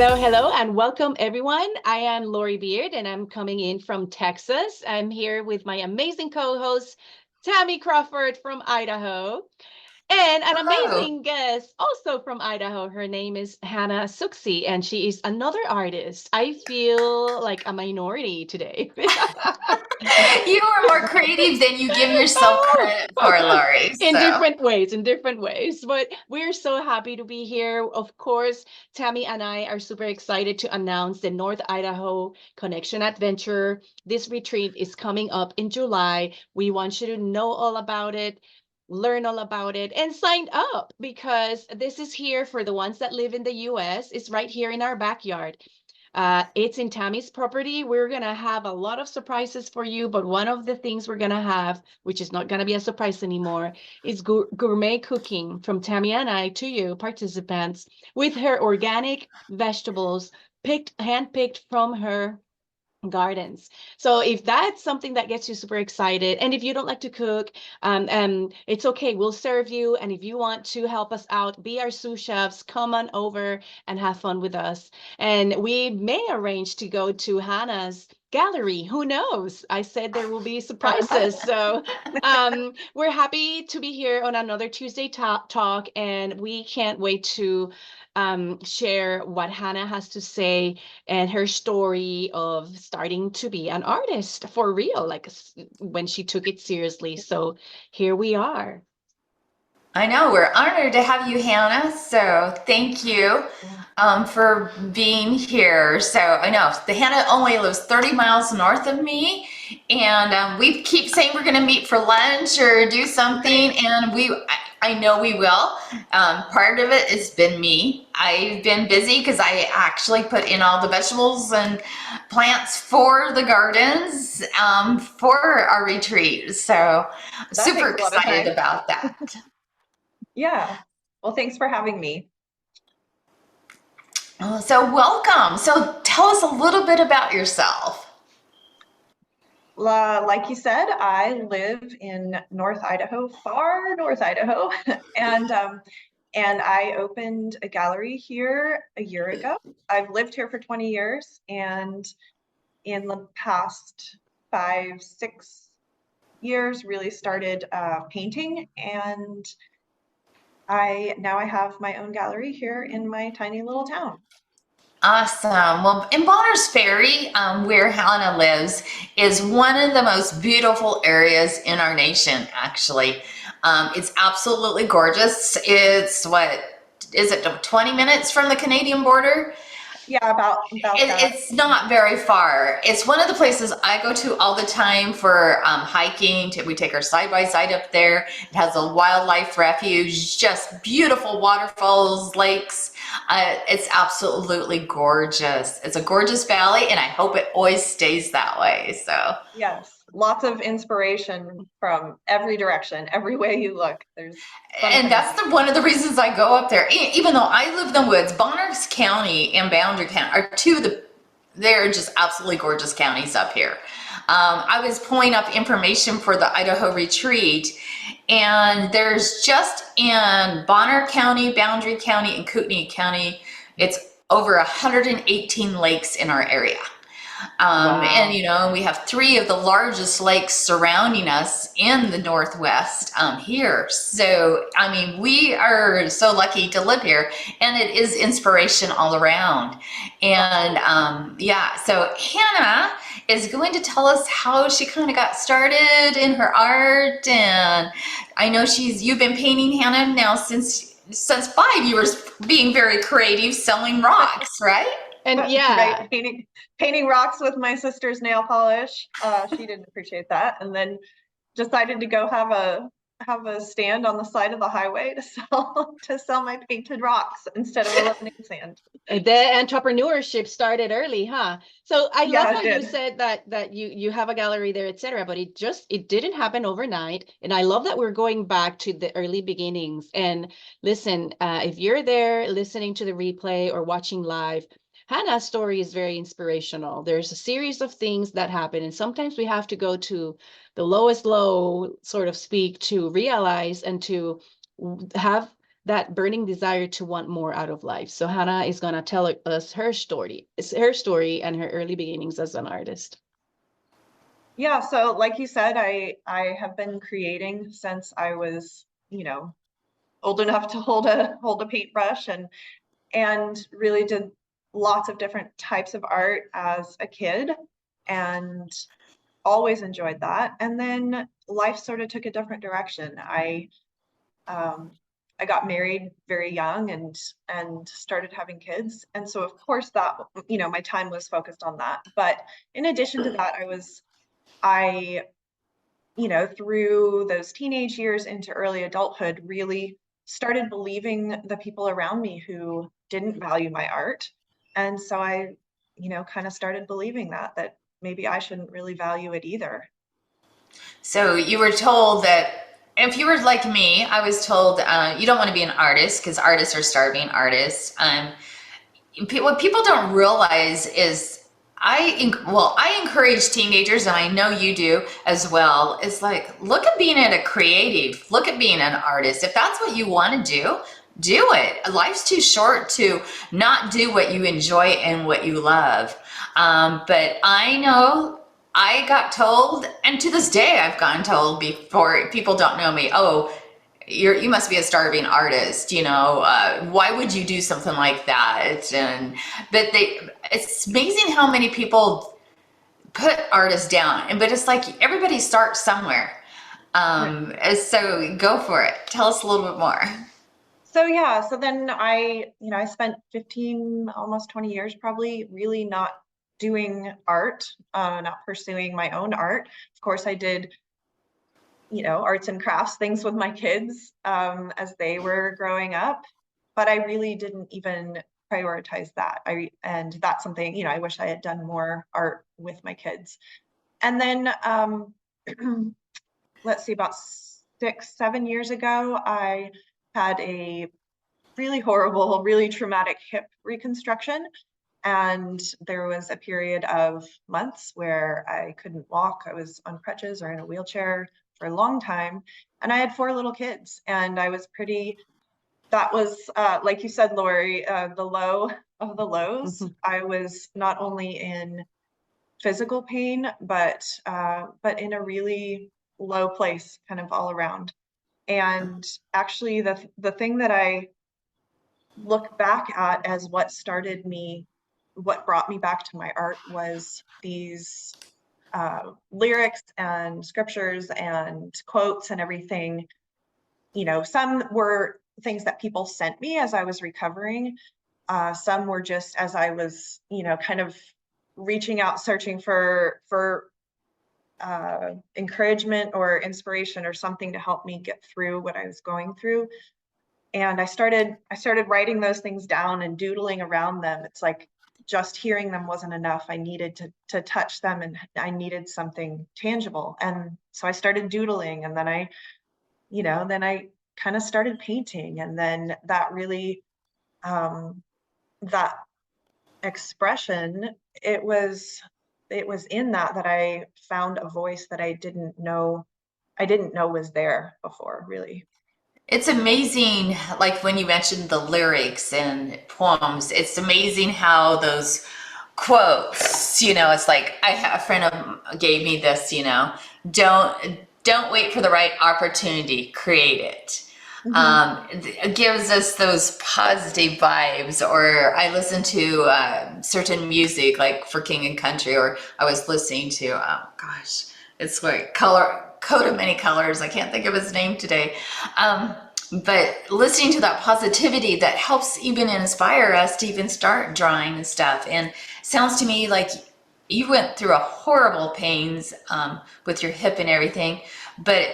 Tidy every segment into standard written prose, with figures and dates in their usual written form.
Hello, hello, and welcome everyone. I am Lori Beard, and I'm coming in from Texas. I'm here with my amazing co-host, Tammy Crawford from Idaho, and an Hello. amazing guest also from Idaho. Her name is Hannah Sucsy, and she is another artist. I feel like a minority today. You are more creative than you give yourself Oh, credit for, Lori. in So, different ways, in different ways. But we're so happy to be here. Of course, Tammy and I are super excited to announce the North Idaho Connection Adventure. This retreat is coming up in July. We want you to know all about it, learn all about it, and sign up because this is here for the ones that live in the US. It's right here in our backyard. It's in Tammy's property. We're going to have a lot of surprises for you, but one of the things we're going to have, which is not going to be a surprise anymore, is gourmet cooking from Tammy and I to you, participants, with her organic vegetables handpicked from her gardens. So if that's something that gets you super excited, and if you don't like to cook, it's okay. We'll serve you. And if you want to help us out, be our sous chefs, come on over and have fun with us. And we may arrange to go to Hannah's gallery. Who knows? I said there will be surprises. So we're happy to be here on another Tuesday talk, and we can't wait to share what Hannah has to say and her story of starting to be an artist for real, like when she took it seriously. So here we are. I know we're honored to have you, Hannah. So, thank you for being here. So, I know the Hannah only lives 30 miles north of me, and we keep saying we're going to meet for lunch or do something, and I know we will. Part of it has been me. I've been busy because I actually put in all the vegetables and plants for the gardens for our retreat. So, That super takes a lot of excited time. about that. Yeah. Well, thanks for having me. So welcome. So tell us a little bit about yourself. Like you said, I live in North Idaho, far North Idaho, and I opened a gallery here a year ago. I've lived here for 20 years, and in the past 5, 6 years, really started painting, and I have my own gallery here in my tiny little town. Awesome. Well, in Bonner's Ferry, where Hannah lives, is one of the most beautiful areas in our nation, actually. It's absolutely gorgeous. It's what is it, 20 minutes from the Canadian border? Yeah, about that. It's not very far. It's one of the places I go to all the time for hiking. We take our side by side up there. It has a wildlife refuge, just beautiful waterfalls, lakes. It's absolutely gorgeous. It's a gorgeous valley, and I hope it always stays that way. So. Yes, lots of inspiration from every direction, every way you look. There's fun And things. that's one of the reasons I go up there. Even though I live in the woods, Bonners County and Boundary County are they're just absolutely gorgeous counties up here. I was pulling up information for the Idaho retreat, and there's just in Bonner County, Boundary County, and Kootenai County, it's over 118 lakes in our area. Wow. And we have three of the largest lakes surrounding us in the Northwest here. So, I mean, we are so lucky to live here, and it is inspiration all around. And yeah, so Hannah is going to tell us how she kind of got started in her art. And I know you've been painting, Hannah, now since 5 years, being very creative, selling rocks, right? And yeah, Right, painting rocks with my sister's nail polish. She didn't appreciate that, and then decided to go have a stand on the side of the highway to sell my painted rocks instead of eliminating sand. the entrepreneurship started early, huh? So I love Yeah, how it you did. said that you have a gallery there, etc. But it didn't happen overnight. And I love that we're going back to the early beginnings. And listen, if you're there listening to the replay or watching live, Hannah's story is very inspirational. There's a series of things that happen, and sometimes we have to go to the lowest low, sort of speak, to realize and to have that burning desire to want more out of life. So Hannah is going to tell us her story. It's her story and her early beginnings as an artist. Yeah, so like you said, I have been creating since I was, old enough to hold a paintbrush, and really did lots of different types of art as a kid, and always enjoyed that. And then life sort of took a different direction. Um, I got married very young and started having kids. And so of course that, my time was focused on that. But in addition to that, I, through those teenage years into early adulthood, really started believing the people around me who didn't value my art. And so I, kind of started believing that maybe I shouldn't really value it either. So you were told that if you were like me, I was told you don't want to be an artist because artists are starving artists. What people don't realize is I encourage teenagers, and I know you do as well. It's like, look at being a creative, look at being an artist. If that's what you want to do it. Life's too short to not do what you enjoy and what you love. But I know I got told, and to this day I've gotten told before people don't know me, oh, you must be a starving artist, why would you do something like that? But it's amazing how many people put artists down, but it's like everybody starts somewhere. So go for it. Tell us a little bit more. So yeah, so then I spent 15, almost 20 years probably really not doing art, not pursuing my own art. Of course, I did, arts and crafts things with my kids as they were growing up, but I really didn't even prioritize that. And that's something, I wish I had done more art with my kids. And then let's see, about 6, 7 years ago, I had a really horrible, really traumatic hip reconstruction. And there was a period of months where I couldn't walk. I was on crutches or in a wheelchair for a long time. And I had 4 little kids, and I was that was, like you said, Lori, the low of the lows. I was not only in physical pain, but in a really low place kind of all around. And actually the thing that I look back at as what brought me back to my art was these lyrics and scriptures and quotes and everything. Some were things that people sent me as I was recovering. Some were just as I was, kind of reaching out, searching for encouragement or inspiration or something to help me get through what I was going through. And I started writing those things down and doodling around them. It's like just hearing them wasn't enough. I needed to touch them, and I needed something tangible. And so I started doodling, and then I kind of started painting. And then that really, that expression, it was in that I found a voice that I didn't know was there before, really. It's amazing, like when you mentioned the lyrics and poems, it's amazing how those quotes, it's like a friend of gave me this, don't wait for the right opportunity, create it. It gives us those positive vibes. Or I listen to certain music, like for King and Country, or I was listening to, oh gosh, it's like Coat of Many Colors. I can't think of his name today. But listening to that positivity that helps even inspire us to even start drawing and stuff. And sounds to me like you went through a horrible pains with your hip and everything, but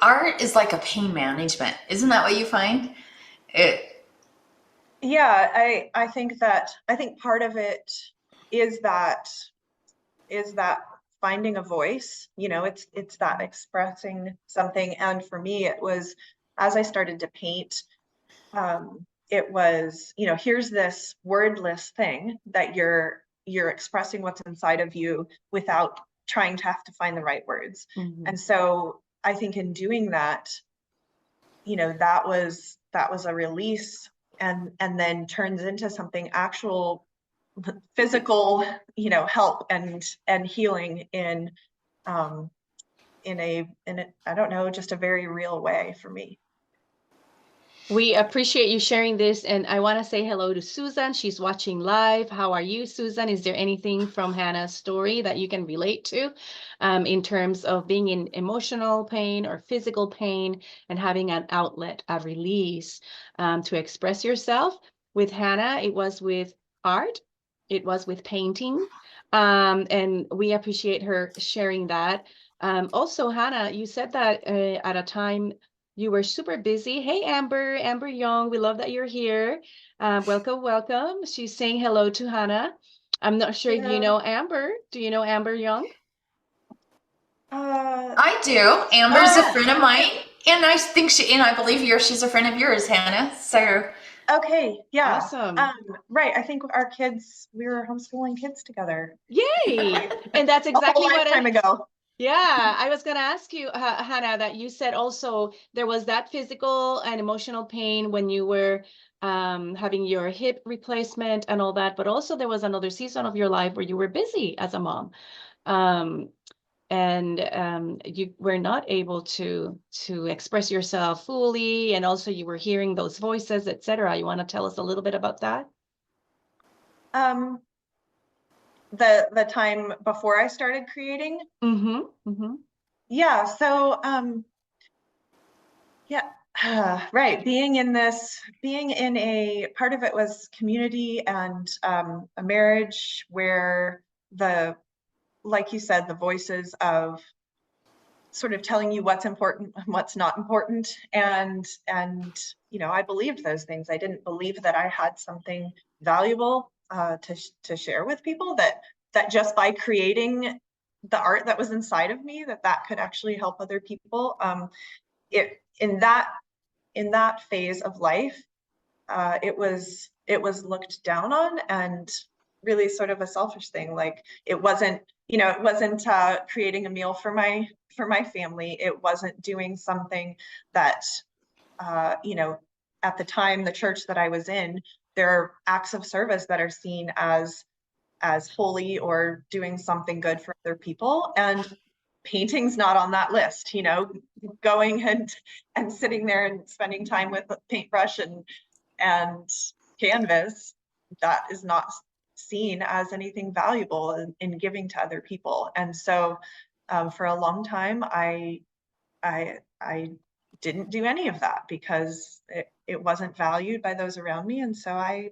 art is like a pain management. Isn't that what you find? Yeah, I think part of it is that finding a voice. It's that expressing something. And for me, it was, as I started to paint, it was, here's this wordless thing that you're expressing what's inside of you without trying to have to find the right words. And so I think in doing that, that was that was a release, and then turns into something actual physical, help and healing in a I don't know, just a very real way for me. We appreciate you sharing this, and I want to say hello to Susan. She's watching live. How are you, Susan? Is there anything from Hannah's story that you can relate to in terms of being in emotional pain or physical pain and having an outlet, a release to express yourself? With Hannah, it was with art, it was with painting, and we appreciate her sharing that. Also, Hannah, you said that at a time you were super busy. Hey, Amber Young, we love that you're here. Welcome, welcome. She's saying hello to Hannah. I'm not sure if you Hello. know Amber. Do you know Amber Young? I do. Amber's a friend of mine, and I think I believe she's a friend of yours, Hannah. So Okay, yeah. Awesome. Right. I think we were homeschooling kids together. Yay. And that's A whole exactly what lifetime ago. Yeah, I was going to ask you, Hannah, that you said also there was that physical and emotional pain when you were having your hip replacement and all that, but also there was another season of your life where you were busy as a mom. Um, and you were not able to express yourself fully, and also you were hearing those voices, etc. You want to tell us a little bit about that? Um, the time before I started creating. Mm-hmm. Mm-hmm. Yeah. So, yeah. Right. Being in a part of it was community and a marriage where like you said, the voices of sort of telling you what's important and what's not important. And I believed those things. I didn't believe that I had something valuable to share with people, that just by creating the art that was inside of me, that could actually help other people. In that phase of life, it was looked down on, and really sort of a selfish thing. Like it wasn't creating a meal for my family. It wasn't doing something that at the time, the church that I was in, there are acts of service that are seen as holy or doing something good for other people, and painting's not on that list. Going and sitting there and spending time with a paintbrush and canvas, that is not seen as anything valuable in giving to other people. And so for a long time, I didn't do any of that because it wasn't valued by those around me. And so I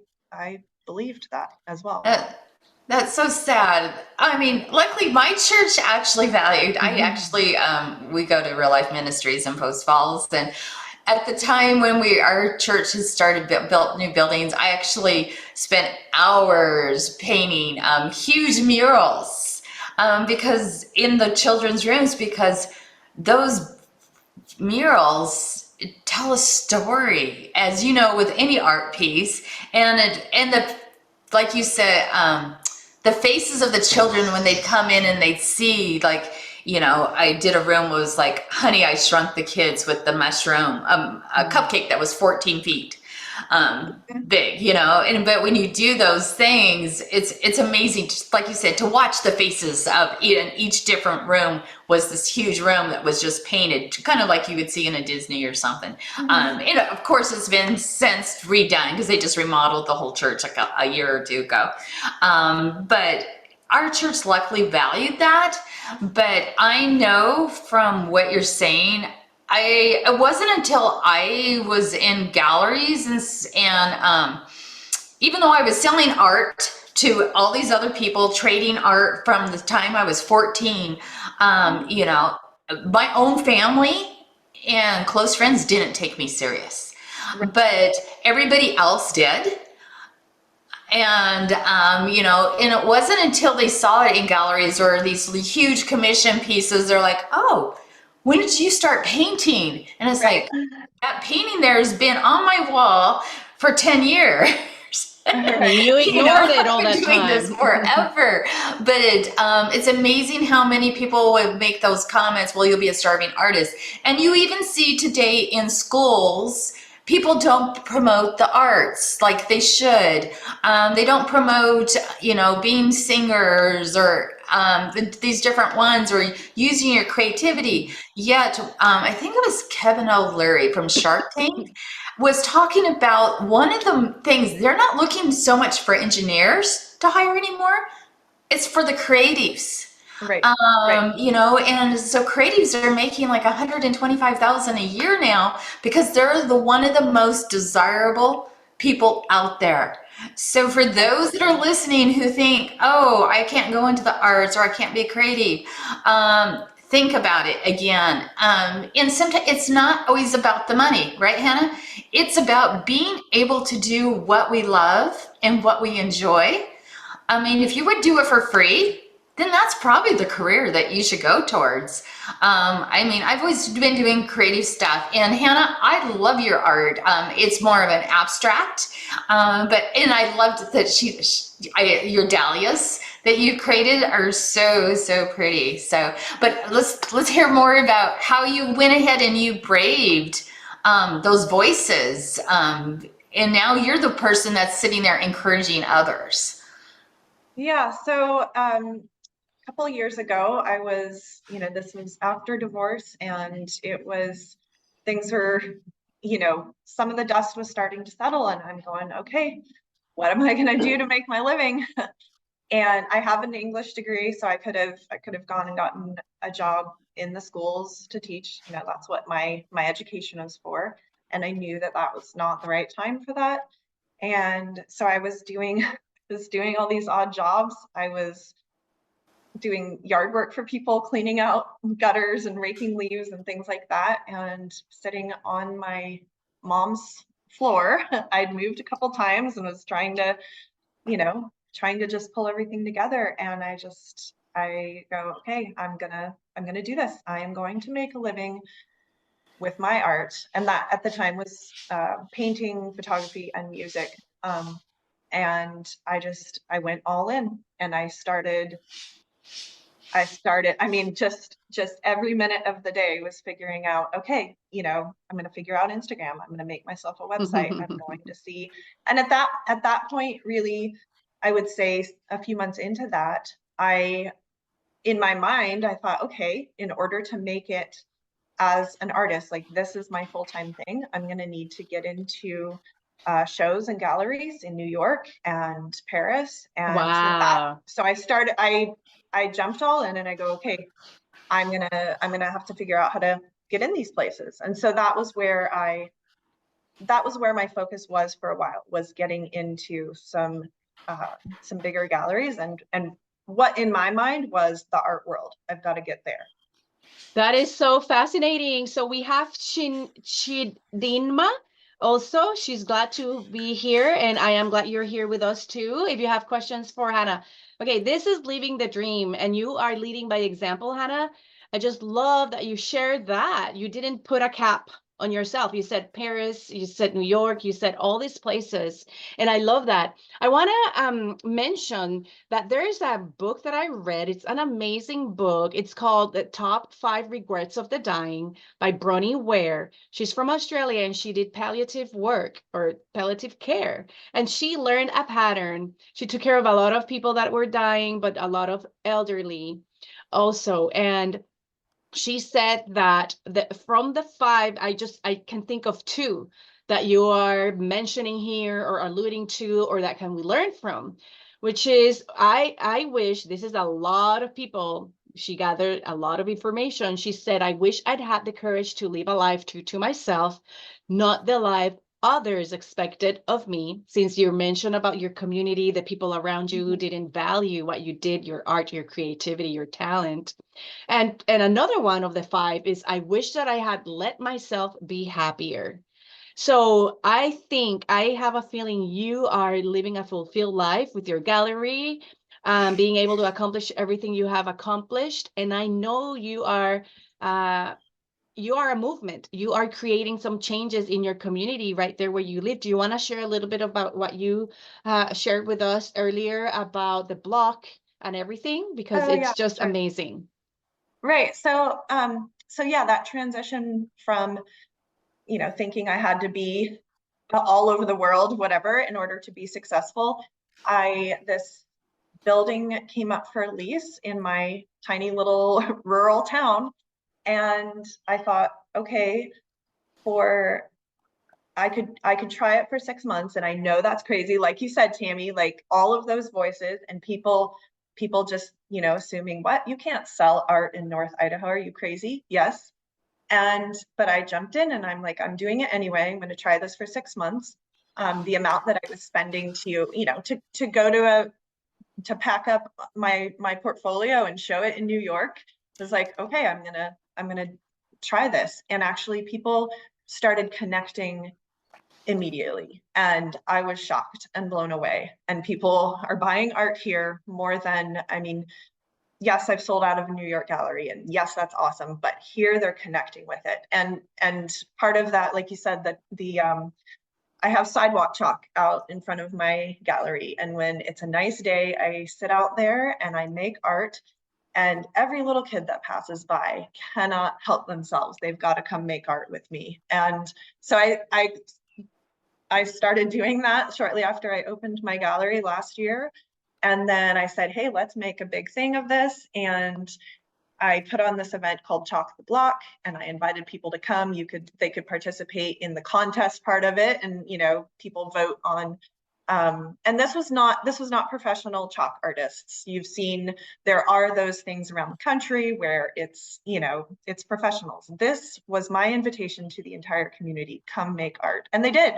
believed that as well. that's so sad. I mean, luckily my church actually valued. I actually we go to Real Life Ministries in Post Falls, and at the time when our church has started built new buildings, I actually spent hours painting huge murals because in the children's rooms, because those murals tell a story, as you know, with any art piece, and the like you said, the faces of the children when they'd come in and they'd see, like, I did a room was like Honey, I Shrunk the Kids with the mushroom, a cupcake that was 14 feet big, but when you do those things, it's amazing, just like you said, to watch the faces of each different room was this huge room that was just painted, kind of like you would see in a Disney or something. Of course, it's been since redone because they just remodeled the whole church like a year or two ago. But our church luckily valued that. But I know from what you're saying, it wasn't until I was in galleries and even though I was selling art to all these other people, trading art from the time I was 14, my own family and close friends didn't take me serious, but everybody else did. And, and it wasn't until they saw it in galleries or these huge commission pieces, they're like, oh, when did you start painting? And it's like, that painting there has been on my wall for 10 years. And you ignored it all I've that been doing time. this forever. But it's amazing how many people would make those comments, well, you'll be a starving artist. And you even see today in schools, people don't promote the arts like they should. They don't promote, being singers or these different ones or using your creativity. Yet, I think it was Kevin O'Leary from Shark Tank was talking about one of the things, they're not looking so much for engineers to hire anymore. It's for the creatives. Right. Right. And so creatives are making like 125,000 a year now because they're one of the most desirable people out there. So for those that are listening who think, oh, I can't go into the arts or I can't be creative, think about it again. And sometimes it's not always about the money, right, Hannah? It's about being able to do what we love and what we enjoy. I mean, if you would do it for free, then that's probably the career that you should go towards. I mean, I've always been doing creative stuff, and Hannah, I love your art. It's more of an abstract, and I loved that your dahlias that you created are so pretty. So, but let's hear more about how you went ahead and you braved those voices, and now you're the person that's sitting there encouraging others. Yeah, so a couple of years ago, I was, this was after divorce, and things were, some of the dust was starting to settle, and I'm going, okay, what am I going to do to make my living? And I have an English degree, so I could have gone and gotten a job in the schools to teach. That's what my education was for, and I knew that was not the right time for that. And so I was doing all these odd jobs. I was doing yard work for people, cleaning out gutters and raking leaves and things like that, and sitting on my mom's floor. I'd moved a couple times and was trying to just pull everything together. And I go, okay, I'm gonna do this. I am going to make a living with my art. And that at the time was painting, photography, and music. And I went all in, and I started, I mean, just every minute of the day was figuring out, okay, I'm going to figure out Instagram. I'm going to make myself a website. I'm going to see. And at that point, really, I would say a few months into that, in my mind, I thought, okay, in order to make it as an artist, like this is my full-time thing, I'm going to need to get into shows and galleries in New York and Paris. And Wow. so I jumped all in, and I go, okay, I'm gonna have to figure out how to get in these places. And so that was where my focus was for a while, was getting into some bigger galleries, and what in my mind was the art world. I've got to get there. That is so fascinating. So we have Chidinma also. She's glad to be here, and I am glad you're here with us too. If you have questions for Hannah. Okay, this is living the dream, and you are leading by example, Hannah. I just love that you shared that. You didn't put a cap on yourself. You said Paris, you said New York, you said all these places. And I love that. I want to mention that there is a book that I read. It's an amazing book. It's called The Top 5 Regrets of the Dying by Bronnie Ware. She's from Australia, and she did palliative work or palliative care. And she learned a pattern. She took care of a lot of people that were dying, but a lot of elderly also. And she said that from the 5, I can think of 2 that you are mentioning here or alluding to, or that can we learn from, which is I wish, this is a lot of people, she gathered a lot of information. She said, I wish I'd had the courage to live a life true to myself, not the life others expected of me. Since you mentioned about your community, the people around you didn't value what you did, your art, your creativity, your talent. And another one of the 5 is, I wish that I had let myself be happier. So I think, I have a feeling you are living a fulfilled life with your gallery, being able to accomplish everything you have accomplished. And I know you are a movement. You are creating some changes in your community right there where you live. Do you want to share a little bit about what you shared with us earlier about the block and everything? Because it's just sure. amazing. Right. So yeah, that transition from, thinking I had to be all over the world, whatever, in order to be successful. This building came up for lease in my tiny little rural town. And I thought, okay, I could try it for 6 months. And I know that's crazy. Like you said, Tammy, like all of those voices and people just, assuming, what, you can't sell art in North Idaho. Are you crazy? Yes. But I jumped in and I'm like, I'm doing it anyway. I'm going to try this for 6 months. The amount that I was spending to go to pack up my portfolio and show it in New York was like, okay, I'm gonna try this. And actually people started connecting immediately. And I was shocked and blown away. And people are buying art here more than, yes, I've sold out of a New York gallery, and yes, that's awesome. But here they're connecting with it. And part of that, like you said, that I have sidewalk chalk out in front of my gallery. And when it's a nice day, I sit out there and I make art. And every little kid that passes by cannot help themselves. They've got to come make art with me. And so I started doing that shortly after I opened my gallery last year. And then I said, hey, let's make a big thing of this. And I put on this event called Chalk the Block, and I invited people to come. They could participate in the contest part of it, and people vote on. And this was not professional chalk artists. You've seen there are those things around the country where it's professionals. This was my invitation to the entire community: come make art, and they did.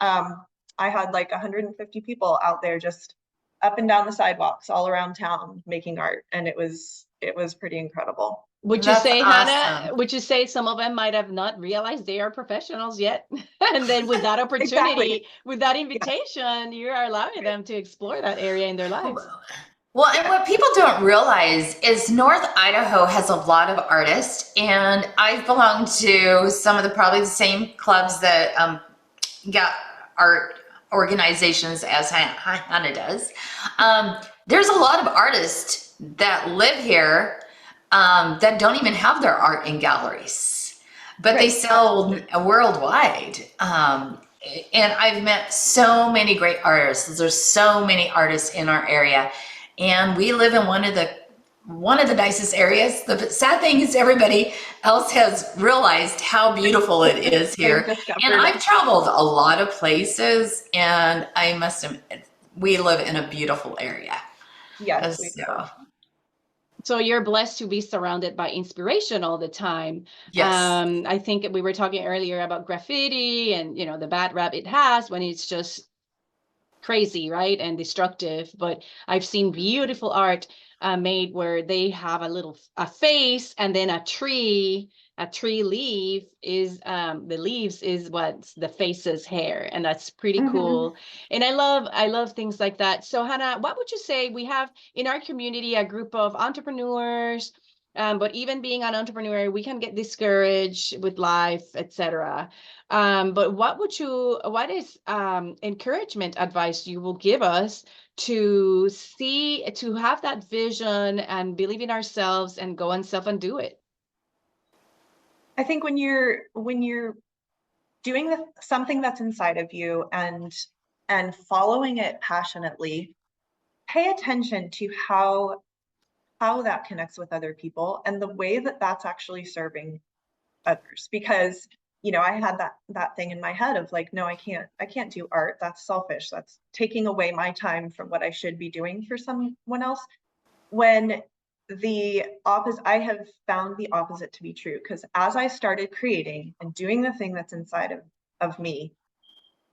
I had like 150 people out there just up and down the sidewalks all around town making art, and it was pretty incredible. Would you say, Hannah, would you say some of them might have not realized they are professionals yet? And then with that opportunity, Exactly. with that invitation, you are allowing them to explore that area in their lives. Well, and what people don't realize is North Idaho has a lot of artists, and I've belonged to some of probably the same clubs that got art organizations as Hannah does. There's a lot of artists that live here that don't even have their art in galleries, but they sell worldwide. And I've met so many great artists. There's so many artists in our area, and we live in one of the nicest areas. The sad thing is everybody else has realized how beautiful it is here. And I've traveled a lot of places, and I must admit, we live in a beautiful area. Yes. So you're blessed to be surrounded by inspiration all the time. Yes. I think we were talking earlier about graffiti and, the bad rap it has when it's just crazy, right? And destructive. But I've seen beautiful art made where they have a face, and then a tree leaf is the leaves is what's the face's hair, and that's pretty cool. And I love things like that. So Hannah, what would you say? We have in our community a group of entrepreneurs, but even being an entrepreneur, we can get discouraged with life, etc. But what is encouragement advice you will give us to have that vision and believe in ourselves and go on self and do it? I think when you're doing something that's inside of you and following it passionately, pay attention to how that connects with other people and the way that that's actually serving others. Because I had that thing in my head of like, no, I can't do art. That's selfish. That's taking away my time from what I should be doing for someone else. When I have found the opposite to be true, because as I started creating and doing the thing that's inside of me,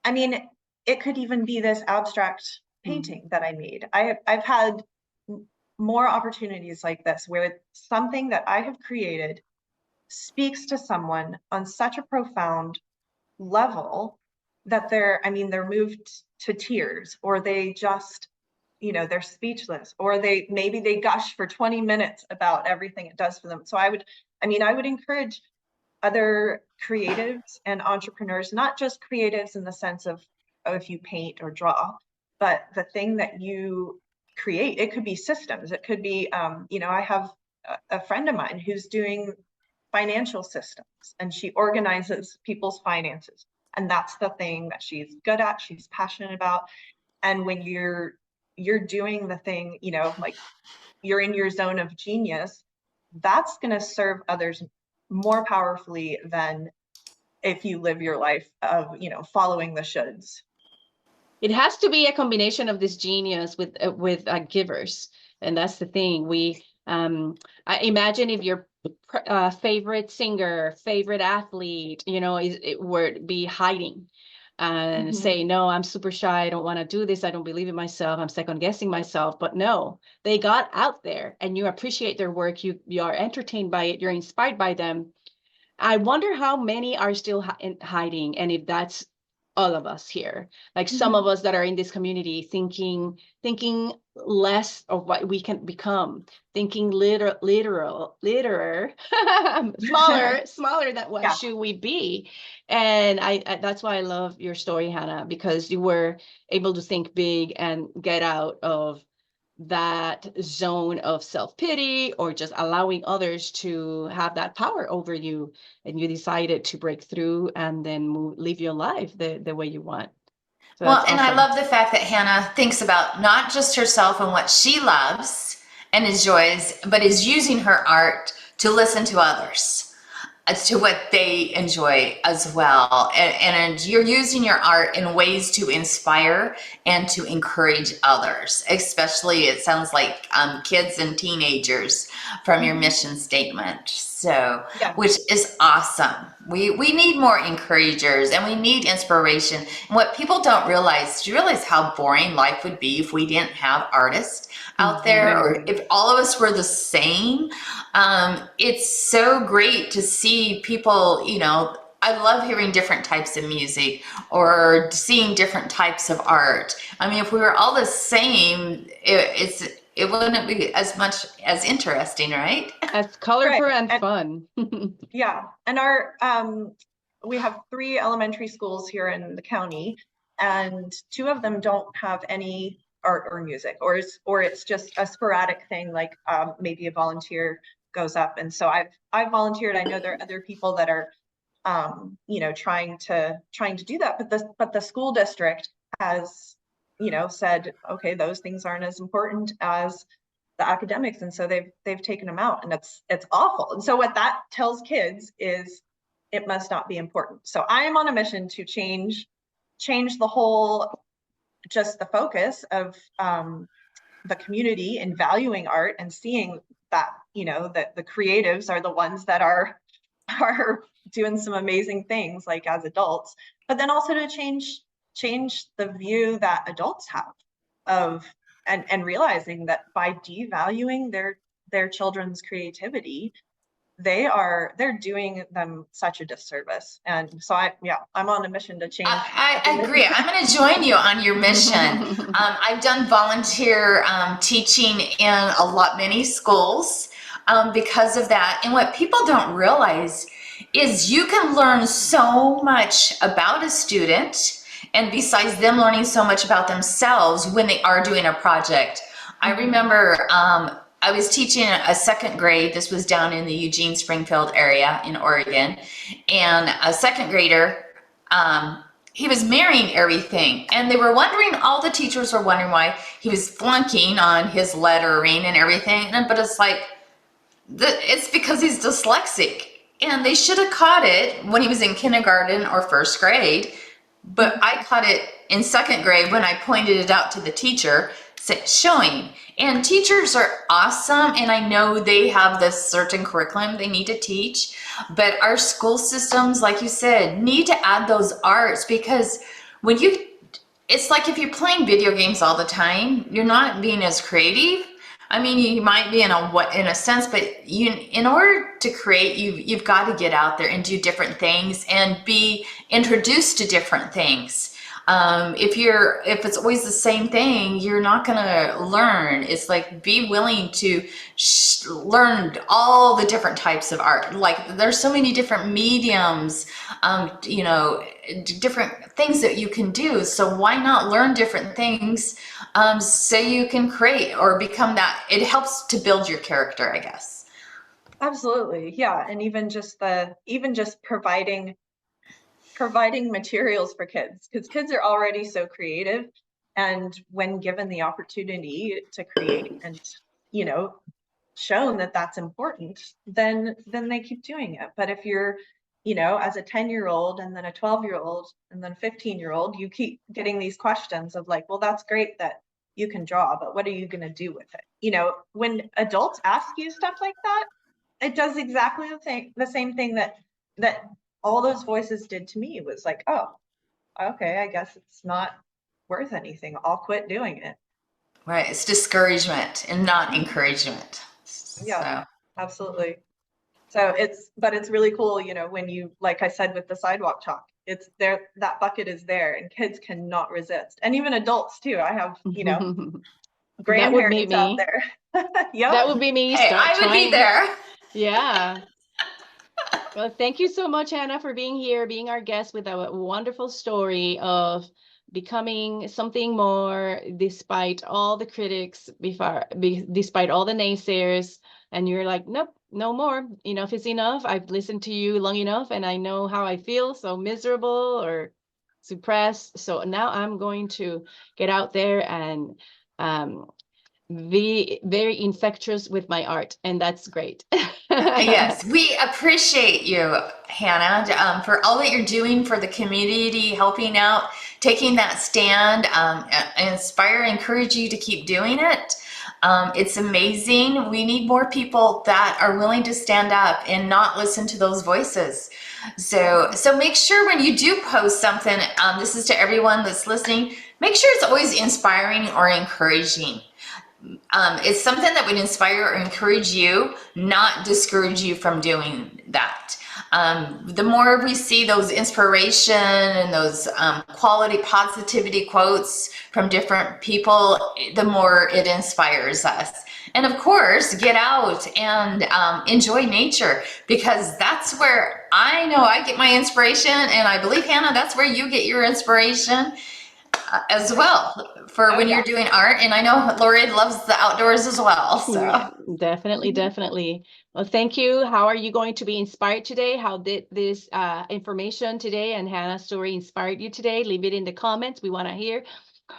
it could even be this abstract painting that I made. I've had more opportunities like this where something that I have created speaks to someone on such a profound level that they're moved to tears, or they just, they're speechless, or maybe they gush for 20 minutes about everything it does for them. So I would encourage other creatives and entrepreneurs, not just creatives in the sense of, oh, if you paint or draw, but the thing that you create. It could be systems. It could be, I have a friend of mine who's doing financial systems, and she organizes people's finances. And that's the thing that she's good at, she's passionate about. And when you're doing the thing, you know, like you're in your zone of genius, that's going to serve others more powerfully than if you live your life of, you know, following the shoulds. It has to be a combination of this genius with givers, and that's the thing. I imagine if your favorite singer, favorite athlete, you know, it would be hiding and say, no, I'm super shy, I don't want to do this, I don't believe in myself, I'm second guessing myself. But no, they got out there, and you appreciate their work, you are entertained by it, you're inspired by them. I wonder how many are still hiding, and if that's all of us here, like some of us that are in this community, thinking less of what we can become, thinking literal, smaller than what should we be. And I that's why I love your story, Hannah, because you were able to think big and get out of that zone of self-pity or just allowing others to have that power over you, and you decided to break through and then live your life the way you want. So Well, that's and I awesome. love the fact that Hannah thinks about not just herself and what she loves and enjoys, but is using her art to listen to others as to what they enjoy as well. And you're using your art in ways to inspire and to encourage others, especially it sounds like kids and teenagers from your mission statement. So, which is awesome. We need more encouragers, and we need inspiration. And what people don't realize, do you realize how boring life would be if we didn't have artists out there, or if all of us were the same? It's so great to see people, you know, I love hearing different types of music or seeing different types of art. I mean, if we were all the same, it wouldn't be as much as interesting, right? As colorful and fun. Yeah, and our we have 3 elementary schools here in the county, and 2 of them don't have any art or music, or it's just a sporadic thing, like maybe a volunteer goes up. And so I've volunteered. I know there are other people that are you know, trying to do that, but the school district has, you know, said, okay, those things aren't as important as the academics, and so they've taken them out, and it's awful. And so what that tells kids is it must not be important. So I am on a mission to change the whole, just the focus of the community in valuing art and seeing that, you know, that the creatives are the ones that are doing some amazing things, like as adults, but then also to change the view that adults have of, and realizing that by devaluing their children's creativity, they're doing them such a disservice. And so I'm on a mission to change. I agree. I'm going to join you on your mission. I've done volunteer teaching in many schools because of that. And what people don't realize is you can learn so much about a student, and besides them learning so much about themselves when they are doing a project. I remember I was teaching a 2nd grade. This was down in the Eugene Springfield area in Oregon, and a 2nd grader, he was marrying everything, and they were wondering, all the teachers were wondering why he was flunking on his lettering and everything. But it's like, it's because he's dyslexic, and they should have caught it when he was in kindergarten or 1st grade. But I caught it in 2nd grade when I pointed it out to the teacher, showing. And teachers are awesome, and I know they have this certain curriculum they need to teach, but our school systems, like you said, need to add those arts, because it's like if you're playing video games all the time, you're not being as creative. I mean, you might be in a sense, but in order to create, you've got to get out there and do different things and be introduced to different things. If it's always the same thing, you're not gonna learn. It's like, be willing to learn all the different types of art. Like, there's so many different mediums, you know, different things that you can do. So why not learn different things so you can create or become that? It helps to build your character, I guess. Absolutely. Yeah. And even just providing materials for kids, because kids are already so creative. And when given the opportunity to create and, you know, shown that that's important, then they keep doing it. But if you're, as a 10-year-old and then a 12-year-old and then 15-year-old, you keep getting these questions of like, well, that's great that you can draw, but what are you going to do with it? When adults ask you stuff like that, it does exactly the same thing that all those voices did to me. Was like, oh, okay, I guess it's not worth anything. I'll quit doing it. Right. It's discouragement and not encouragement. Yeah, So, absolutely. So but it's really cool, when you, like I said, with the sidewalk chalk, it's there, that bucket is there and kids cannot resist. And even adults too. I have, That would be grandparents out me. there. That Yep. would be me. hey, Start I would be trying. there. Yeah. Well, thank you so much, Hannah, for being here, being our guest with a wonderful story of becoming something more despite all the critics, despite all the naysayers. And you're like, nope, no more. Enough is enough. I've listened to you long enough and I know how I feel, so miserable or suppressed. So now I'm going to get out there and um, be very infectious with my art. And that's great. Yes, we appreciate you, Hannah, for all that you're doing for the community, helping out, taking that stand, inspire, encourage you to keep doing it. It's amazing. We need more people that are willing to stand up and not listen to those voices. So make sure when you do post something, this is to everyone that's listening, make sure it's always inspiring or encouraging. It's something that would inspire or encourage you, not discourage you from doing that. The more we see those inspiration and those quality positivity quotes from different people, the more it inspires us. And of course, get out and enjoy nature, because that's where I know I get my inspiration. And I believe, Hannah, that's where you get your inspiration as well for Oh when yeah. you're doing art. And I know Lori loves the outdoors as well. So Yeah, definitely, definitely. Well, thank you. How are you going to be inspired today? How did this information today and Hannah's story inspired you today? Leave it in the comments. We want to hear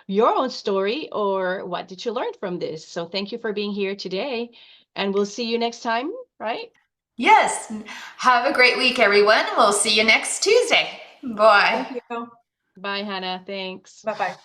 your own story or what did you learn from this? So thank you for being here today, and we'll see you next time, right? yes, have a great week, everyone. We'll see you next Tuesday. Bye. Thank you. Bye, Hannah. Thanks. Bye bye.